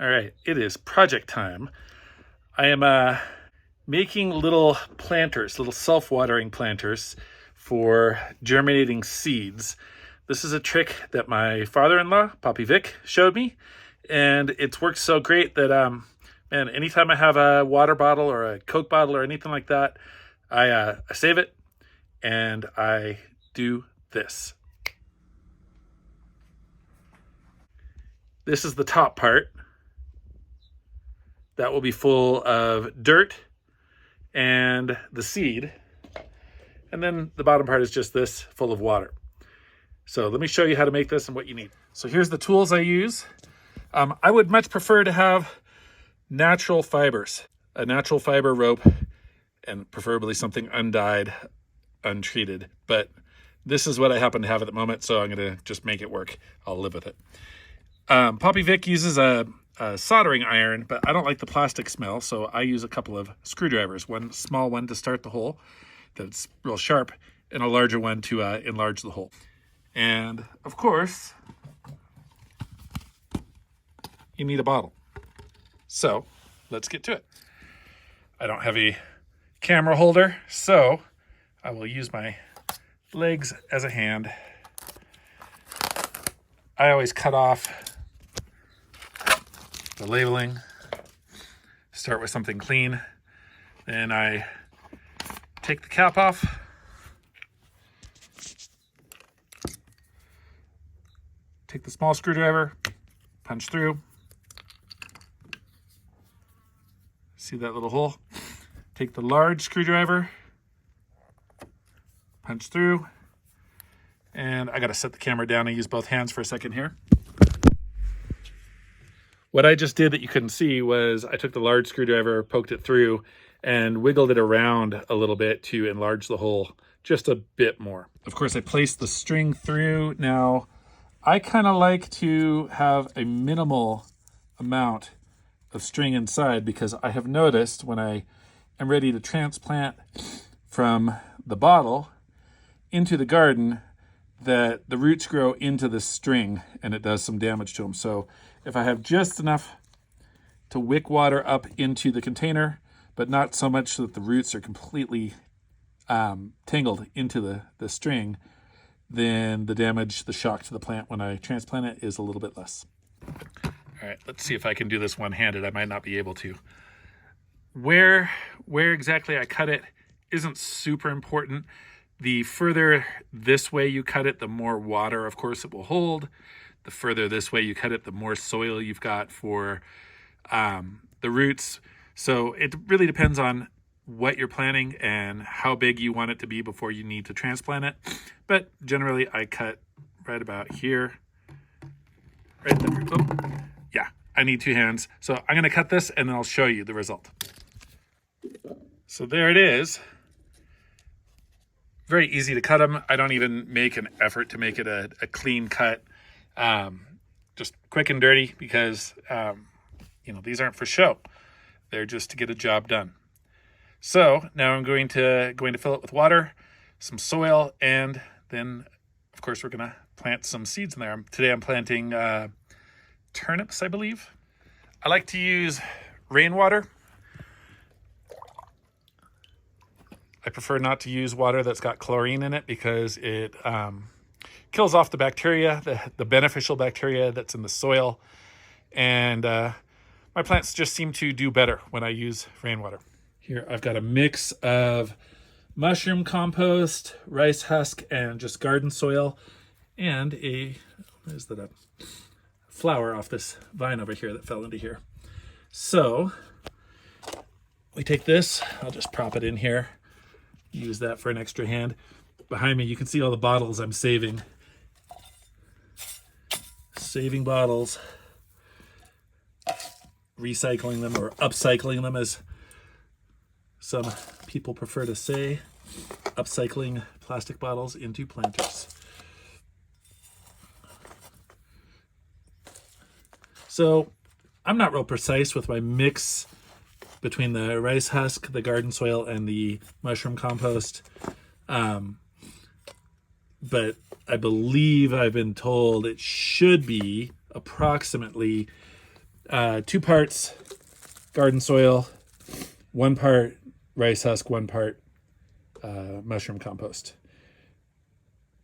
All right, it is project time. I am making little planters, little self-watering planters for germinating seeds. This is a trick that my father-in-law, Papi Vic, showed me, and it's worked so great that man, anytime I have a water bottle or a Coke bottle or anything like that, I save it and I do this. This is the top part. That will be full of dirt and the seed. And then the bottom part is just this, full of water. So let me show you how to make this and what you need. So here's the tools I use. I would much prefer to have natural fibers, a natural fiber rope, and preferably something undyed, untreated. But this is what I happen to have at the moment, so I'm gonna just make it work. I'll live with it. Papi Vic uses a soldering iron, but I don't like the plastic smell, so I use a couple of screwdrivers. One small one to start the hole that's real sharp, and a larger one to enlarge the hole. And of course, you need a bottle. So let's get to it. I don't have a camera holder, so I will use my legs as a hand. I always cut off the labeling, start with something clean, then I take the cap off, take the small screwdriver, punch through, see that little hole, take the large screwdriver, punch through, and I gotta set the camera down and use both hands for a second here. What I just did that you couldn't see was I took the large screwdriver, poked it through, and wiggled it around a little bit to enlarge the hole just a bit more. Of course, I placed the string through. Now, I kind of like to have a minimal amount of string inside because I have noticed when I am ready to transplant from the bottle into the garden that the roots grow into the string and it does some damage to them. So if I have just enough to wick water up into the container, but not so much so that the roots are completely tangled into the string, then the damage, the shock to the plant when I transplant it is a little bit less. All right, let's see if I can do this one-handed. I might not be able to. Where exactly I cut it isn't super important. The further this way you cut it, the more water, of course, it will hold. The further this way you cut it, the more soil you've got for the roots. So it really depends on what you're planting and how big you want it to be before you need to transplant it. But generally, I cut right about here. Right there. Oh, yeah, I need two hands. So I'm going to cut this and then I'll show you the result. So there it is. Very easy to cut them. I don't even make an effort to make it a clean cut. Just quick and dirty because, these aren't for show. They're just to get a job done. So now I'm going to fill it with water, some soil, and then, of course, we're going to plant some seeds in there. Today I'm planting turnips, I believe. I like to use rainwater. I prefer not to use water that's got chlorine in it because it kills off the bacteria, the beneficial bacteria that's in the soil. And my plants just seem to do better when I use rainwater. Here I've got a mix of mushroom compost, rice husk, and just garden soil, and a flower off this vine over here that fell into here. So we take this, I'll just prop it in here. Use that for an extra hand. Behind me, you can see all the bottles I'm saving. Saving bottles. Recycling them or upcycling them, as some people prefer to say. Upcycling plastic bottles into planters. So I'm not real precise with my mix between the rice husk, the garden soil, and the mushroom compost. But I believe I've been told it should be approximately 2 parts garden soil, 1 part rice husk, 1 part mushroom compost.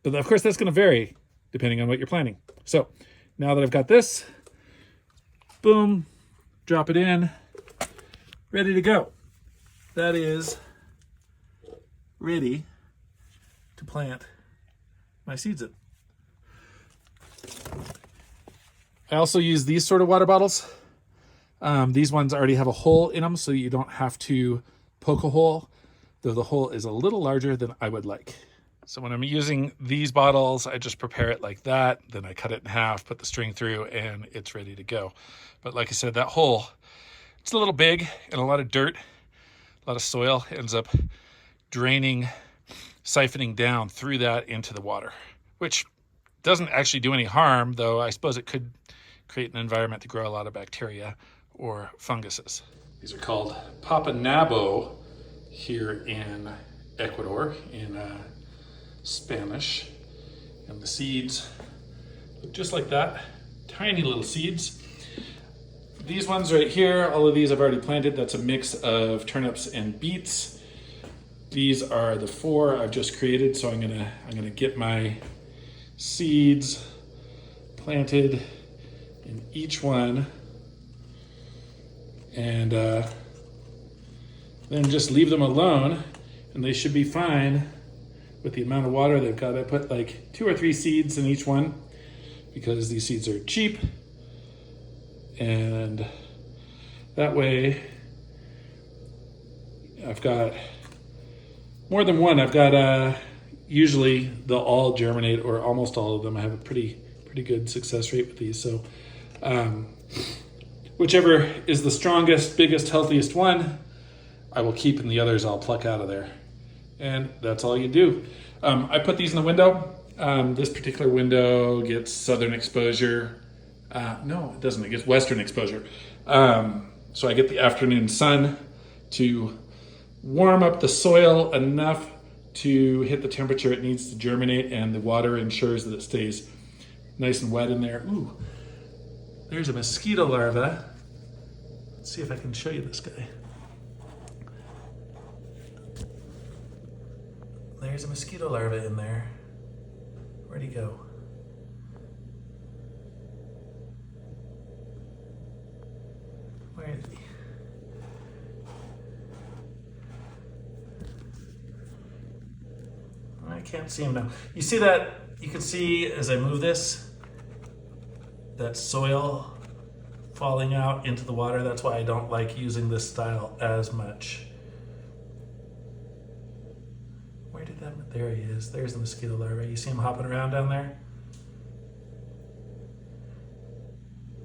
But of course, that's going to vary depending on what you're planting. So now that I've got this, boom, drop it in, ready to go. That is ready to plant my seeds in. I also use these sort of water bottles. These ones already have a hole in them, so you don't have to poke a hole, though the hole is a little larger than I would like. So when I'm using these bottles, I just prepare it like that. Then I cut it in half, put the string through, and it's ready to go. But like I said, that hole, it's a little big, and a lot of dirt, a lot of soil ends up draining, siphoning down through that into the water, which doesn't actually do any harm, though I suppose it could create an environment to grow a lot of bacteria or funguses. These are called papanabo here in Ecuador in Spanish. And the seeds look just like that, tiny little seeds. These ones right here, all of these I've already planted. That's a mix of turnips and beets. These are the 4 I've just created, so I'm gonna get my seeds planted in each one, and then just leave them alone, and they should be fine with the amount of water they've got. I put like 2 or 3 seeds in each one because these seeds are cheap, and that way I've got more than one. I've got usually they'll all germinate, or almost all of them. I have a pretty good success rate with these. So whichever is the strongest, biggest, healthiest one, I will keep, and the others I'll pluck out of there. And that's all you do. I put these in the window. This particular window gets southern exposure. No, it doesn't. It gets western exposure. So I get the afternoon sun to warm up the soil enough to hit the temperature it needs to germinate, and the water ensures that it stays nice and wet in there. Ooh, there's a mosquito larva. Let's see if I can show you this guy. There's a mosquito larva in there. Where'd he go? Where is he? I can't see him now. You see that? You can see as I move this, that soil falling out into the water. That's why I don't like using this style as much. Where did that, there he is. There's the mosquito larva. You see him hopping around down there?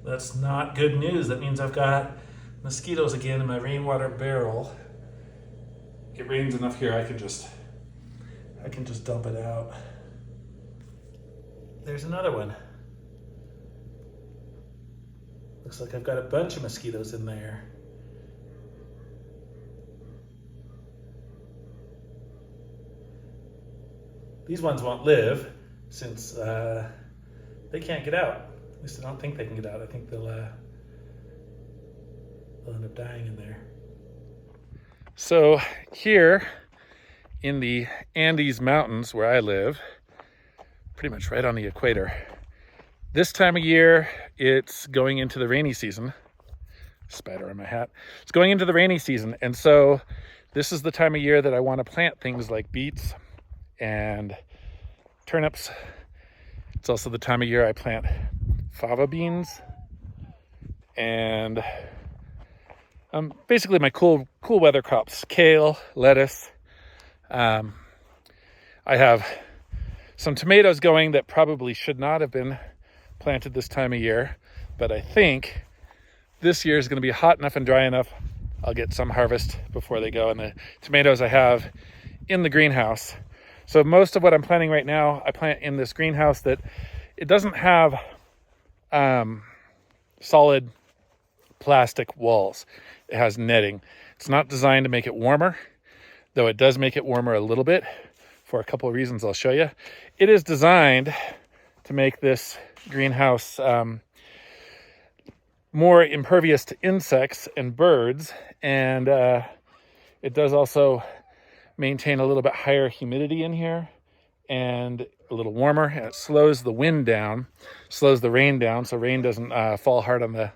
That's not good news. That means I've got mosquitoes again in my rainwater barrel. It rains enough here, I can just dump it out. There's another one. Looks like I've got a bunch of mosquitoes in there. These ones won't live since they can't get out. At least I don't think they can get out. I think they'll end up dying in there. So here in the Andes Mountains where I live, pretty much right on the equator, this time of year it's going into the rainy season. Spider on my hat. It's going into the rainy season, and so this is the time of year that I want to plant things like beets and turnips. It's also the time of year I plant fava beans and basically my cool weather crops: kale, lettuce. I have some tomatoes going that probably should not have been planted this time of year, but I think this year is going to be hot enough and dry enough. I'll get some harvest before they go. And the tomatoes I have in the greenhouse. So most of what I'm planting right now, I plant in this greenhouse that it doesn't have solid plastic walls. It has netting. It's not designed to make it warmer, though it does make it warmer a little bit for a couple of reasons I'll show you. It is designed to make this greenhouse more impervious to insects and birds, and it does also maintain a little bit higher humidity in here and a little warmer, and it slows the wind down, slows the rain down, so rain doesn't fall hard on the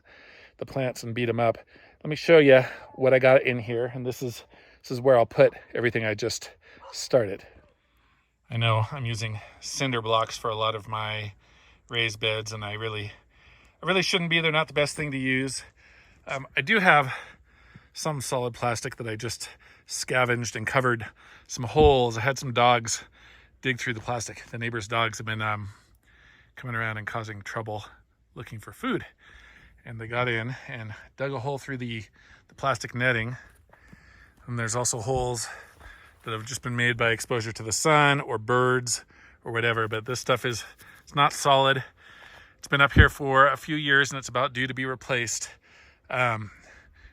plants and beat them up. Let me show you what I got in here, and this is where I'll put everything I just started. I know I'm using cinder blocks for a lot of my raised beds, and I really shouldn't be. They're not the best thing to use. I do have some solid plastic that I just scavenged and covered some holes. I had some dogs dig through the plastic. The neighbor's dogs have been coming around and causing trouble looking for food. And they got in and dug a hole through the plastic netting. And there's also holes that have just been made by exposure to the sun or birds or whatever. But this stuff it's not solid. It's been up here for a few years and it's about due to be replaced.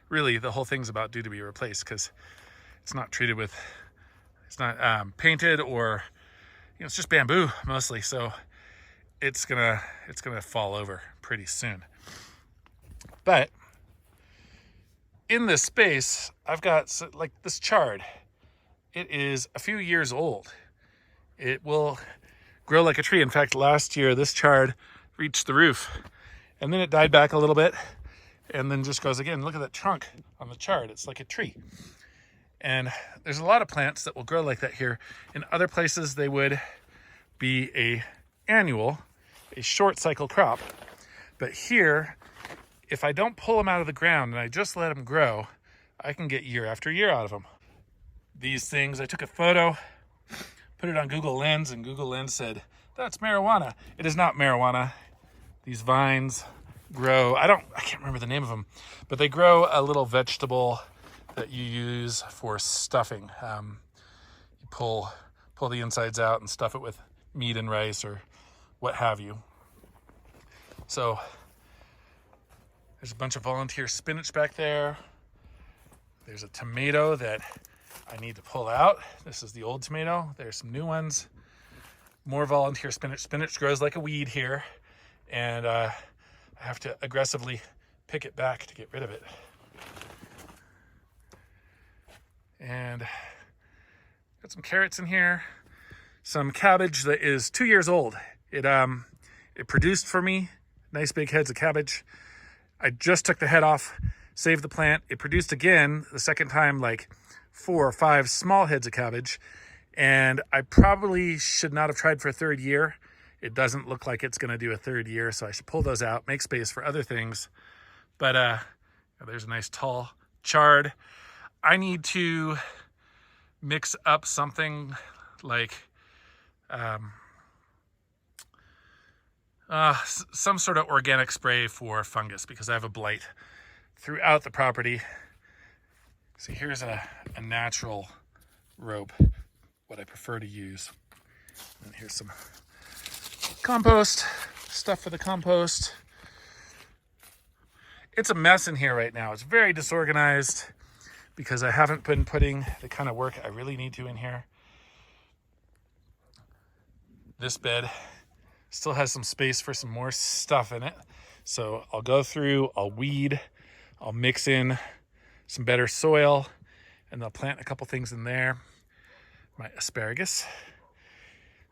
Really, the whole thing's about due to be replaced because it's not treated with, it's not painted, or it's just bamboo mostly. So it's gonna fall over pretty soon. But in this space, I've got like this chard. It is a few years old. It will grow like a tree. In fact, last year, this chard reached the roof and then it died back a little bit and then just goes again. Look at that trunk on the chard. It's like a tree. And there's a lot of plants that will grow like that here. In other places, they would be a short cycle crop. But here, if I don't pull them out of the ground and I just let them grow, I can get year after year out of them. These things, I took a photo, put it on Google Lens, and Google Lens said, that's marijuana. It is not marijuana. These vines grow, I can't remember the name of them, but they grow a little vegetable that you use for stuffing. You pull the insides out and stuff it with meat and rice or what have you. So there's a bunch of volunteer spinach back there. There's a tomato that I need to pull out. This is the old tomato. There's some new ones. More volunteer spinach. Spinach grows like a weed here, and I have to aggressively pick it back to get rid of it. And got some carrots in here. Some cabbage that is 2 years old. It produced for me nice big heads of cabbage. I just took the head off, saved the plant. It produced again the second time, like 4 or 5 small heads of cabbage. And I probably should not have tried for a third year. It doesn't look like it's going to do a third year, so I should pull those out, make space for other things. But there's a nice tall chard. I need to mix up something like some sort of organic spray for fungus, because I have a blight throughout the property. See, here's a natural rope, what I prefer to use. And here's some compost, stuff for the compost. It's a mess in here right now. It's very disorganized because I haven't been putting the kind of work I really need to in here. This bed still has some space for some more stuff in it. So I'll go through, I'll weed, I'll mix in some better soil, and I'll plant a couple things in there. My asparagus.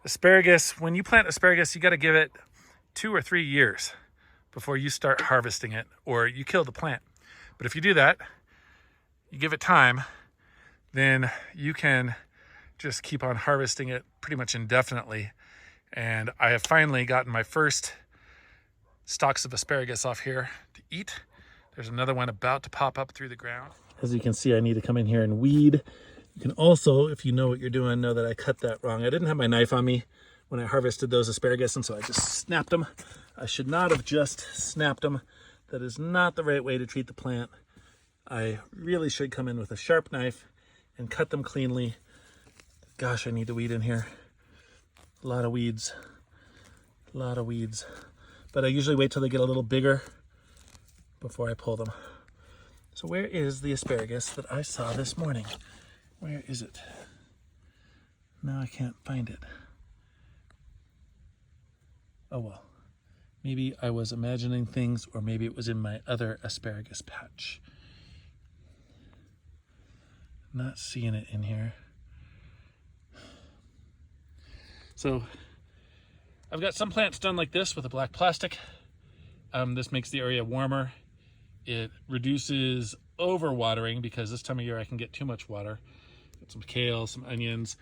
Asparagus, when you plant asparagus, you got to give it 2 or 3 years before you start harvesting it, or you kill the plant. But if you do that, you give it time, then you can just keep on harvesting it pretty much indefinitely. And I have finally gotten my first stalks of asparagus off here to eat. There's another one about to pop up through the ground. As you can see, I need to come in here and weed. You can also, if you know what you're doing, know that I cut that wrong. I didn't have my knife on me when I harvested those asparagus, and so I just snapped them. I should not have just snapped them. That is not the right way to treat the plant. I really should come in with a sharp knife and cut them cleanly. Gosh, I need to weed in here. A lot of weeds. A lot of weeds. But I usually wait till they get a little bigger before I pull them. So where is the asparagus that I saw this morning? Where is it? Now I can't find it. Oh well, Maybe I was imagining things, or maybe it was in my other asparagus patch. Not seeing it in here. So I've got some plants done like this with a black plastic. This makes the area warmer. It reduces overwatering because this time of year I can get too much water. Got some kale, some onions.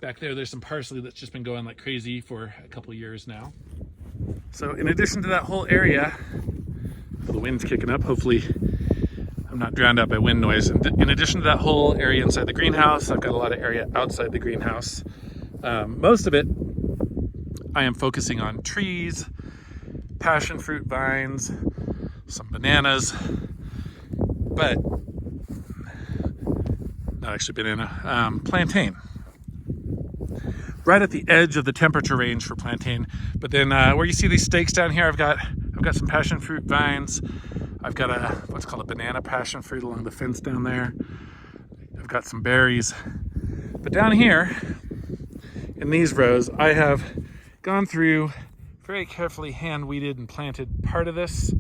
Back there's some parsley that's just been going like crazy for a couple years now. So in addition to that whole area, the wind's kicking up, hopefully I'm not drowned out by wind noise. In addition to that whole area inside the greenhouse, I've got a lot of area outside the greenhouse. Most of it, I am focusing on trees, passion fruit vines, some bananas, but not actually banana, plantain. Right at the edge of the temperature range for plantain. But then where you see these stakes down here, I've got some passion fruit vines. I've got what's called a banana passion fruit along the fence down there. I've got some berries. But down here in these rows, I have gone through, very carefully hand weeded and planted part of this.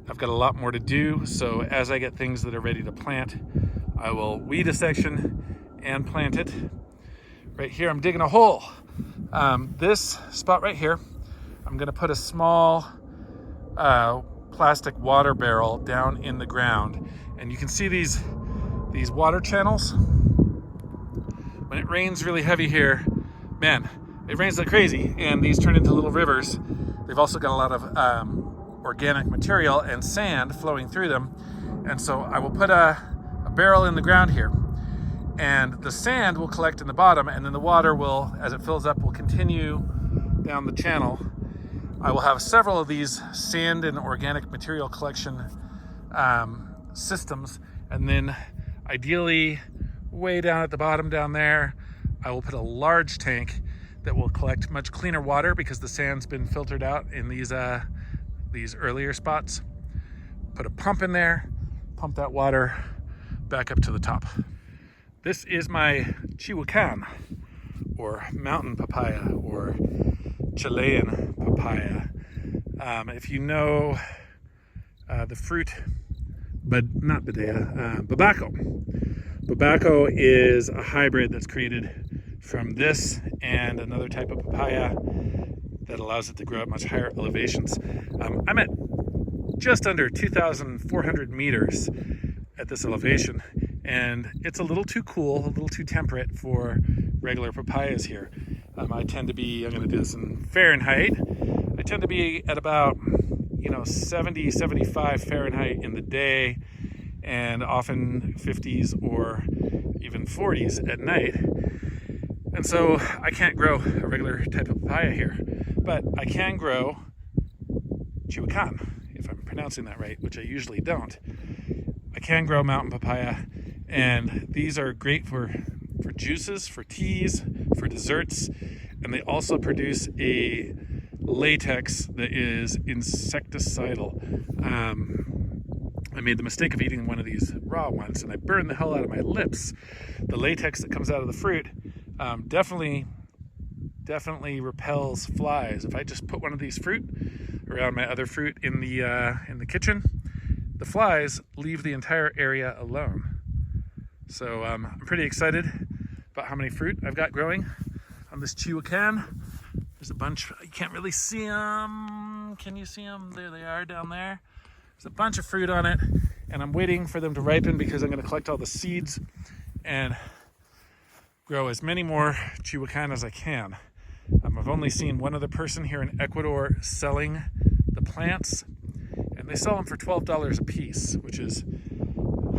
I've got a lot more to do, so as I get things that are ready to plant, I will weed a section and plant it. Right here, I'm digging a hole. This spot right here, I'm gonna put a small plastic water barrel down in the ground. And you can see these water channels. When it rains really heavy here, man, it rains like crazy, and these turn into little rivers. They've also got a lot of organic material and sand flowing through them. And so I will put a barrel in the ground here, and the sand will collect in the bottom, and then the water will, as it fills up, will continue down the channel. I will have several of these sand and organic material collection systems, and then ideally way down at the bottom down there, I will put a large tank that will collect much cleaner water because the sand's been filtered out in these earlier spots. Put a pump in there, pump that water back up to the top. This is my Chihuacan, or mountain papaya, or Chilean papaya. If you know the fruit, but not badea, babaco. Babaco is a hybrid that's created from this and another type of papaya that allows it to grow at much higher elevations. I'm at just under 2,400 meters at this elevation, and it's a little too cool, a little too temperate for regular papayas here. I tend to be, I'm going to do this in Fahrenheit, I tend to be at about 70, 75 Fahrenheit in the day, and often 50s or even 40s at night. And so I can't grow a regular type of papaya here, but I can grow Chihuacan, if I'm pronouncing that right, which I usually don't. I can grow mountain papaya, and these are great for juices, for teas, for desserts, and they also produce a latex that is insecticidal. I made the mistake of eating one of these raw ones, and I burned the hell out of my lips. The latex that comes out of the fruit definitely repels flies. If I just put one of these fruit around my other fruit in the kitchen, the flies leave the entire area alone. So I'm pretty excited about how many fruit I've got growing on this Chihuacan. There's a bunch, you can't really see them. Can you see them? There they are down there. There's a bunch of fruit on it, and I'm waiting for them to ripen because I'm going to collect all the seeds and grow as many more Chihuacan as I can. I've only seen one other person here in Ecuador selling the plants, and they sell them for $12 a piece, which is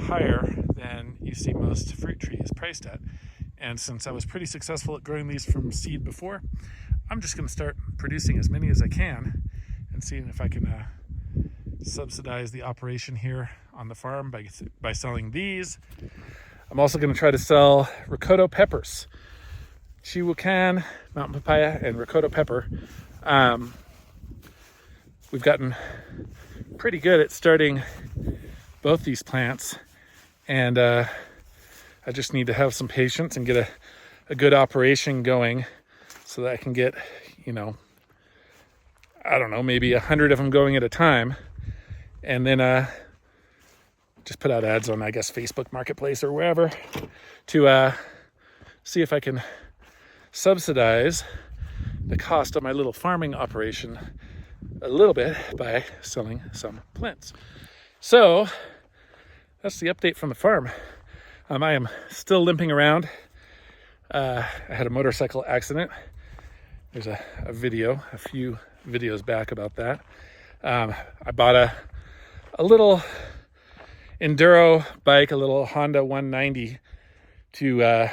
higher than you see most fruit trees priced at. And since I was pretty successful at growing these from seed before, I'm just going to start producing as many as I can and seeing if I can subsidize the operation here on the farm by selling these. I'm also going to try to sell ricotta peppers, Chihuacan, mountain papaya, and ricotta pepper. We've gotten pretty good at starting both these plants, and I just need to have some patience and get a good operation going so that I can get, I don't know, maybe 100 of them going at a time. And then just put out ads on, I guess, Facebook Marketplace or wherever to see if I can subsidize the cost of my little farming operation a little bit by selling some plants. So that's the update from the farm. I am still limping around. I had a motorcycle accident. There's a video, a few videos back about that. I bought a little enduro bike, a little Honda 190 to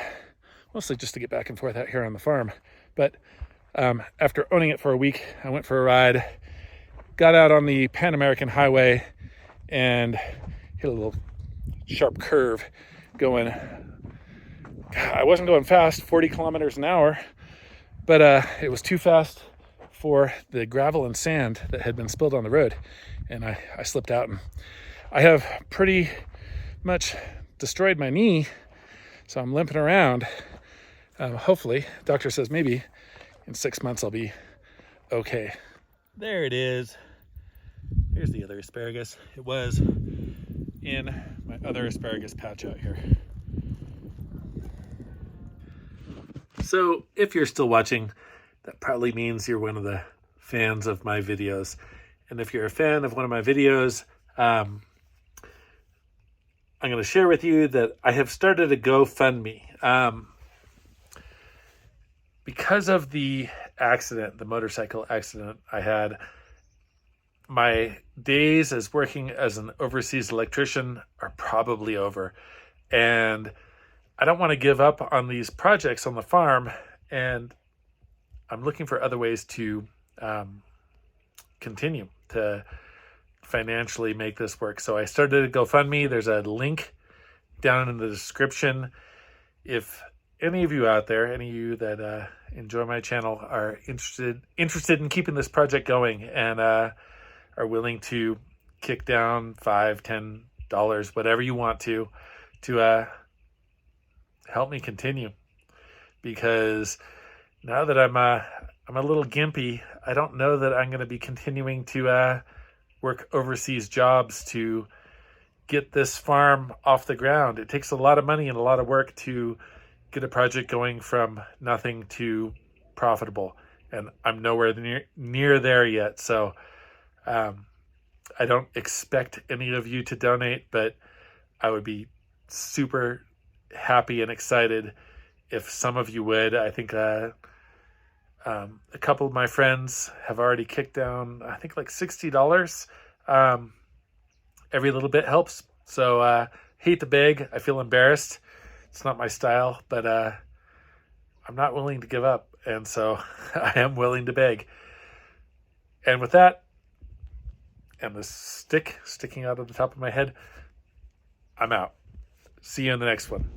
mostly just to get back and forth out here on the farm. But after owning it for a week, I went for a ride, got out on the Pan American Highway and hit a little sharp curve going. I wasn't going fast, 40 kilometers an hour, but it was too fast for the gravel and sand that had been spilled on the road. And I slipped out, and I have pretty much destroyed my knee. So I'm limping around. Hopefully, doctor says maybe in 6 months I'll be okay. There it is. Here's the other asparagus. It was in my other asparagus patch out here. So if you're still watching, that probably means you're one of the fans of my videos. And if you're a fan of one of my videos, I'm going to share with you that I have started a GoFundMe. Because of the accident, the motorcycle accident I had, my days as working as an overseas electrician are probably over. And I don't want to give up on these projects on the farm. And I'm looking for other ways to continue to financially make this work. So I started a GoFundMe. There's a link down in the description. If any of you out there, any of you that enjoy my channel are interested in keeping this project going and are willing to kick down $5-10, whatever you want to help me continue, because now that I'm a little gimpy, I don't know that I'm going to be continuing to work overseas jobs to get this farm off the ground. It takes a lot of money and a lot of work to get a project going from nothing to profitable, and I'm nowhere near there yet. So I don't expect any of you to donate, but I would be super happy and excited if some of you would. I think a couple of my friends have already kicked down, I think, like $60. Every little bit helps. So hate to beg. I feel embarrassed. It's not my style, but I'm not willing to give up. And so I am willing to beg. And with that, and the stick sticking out of the top of my head, I'm out. See you in the next one.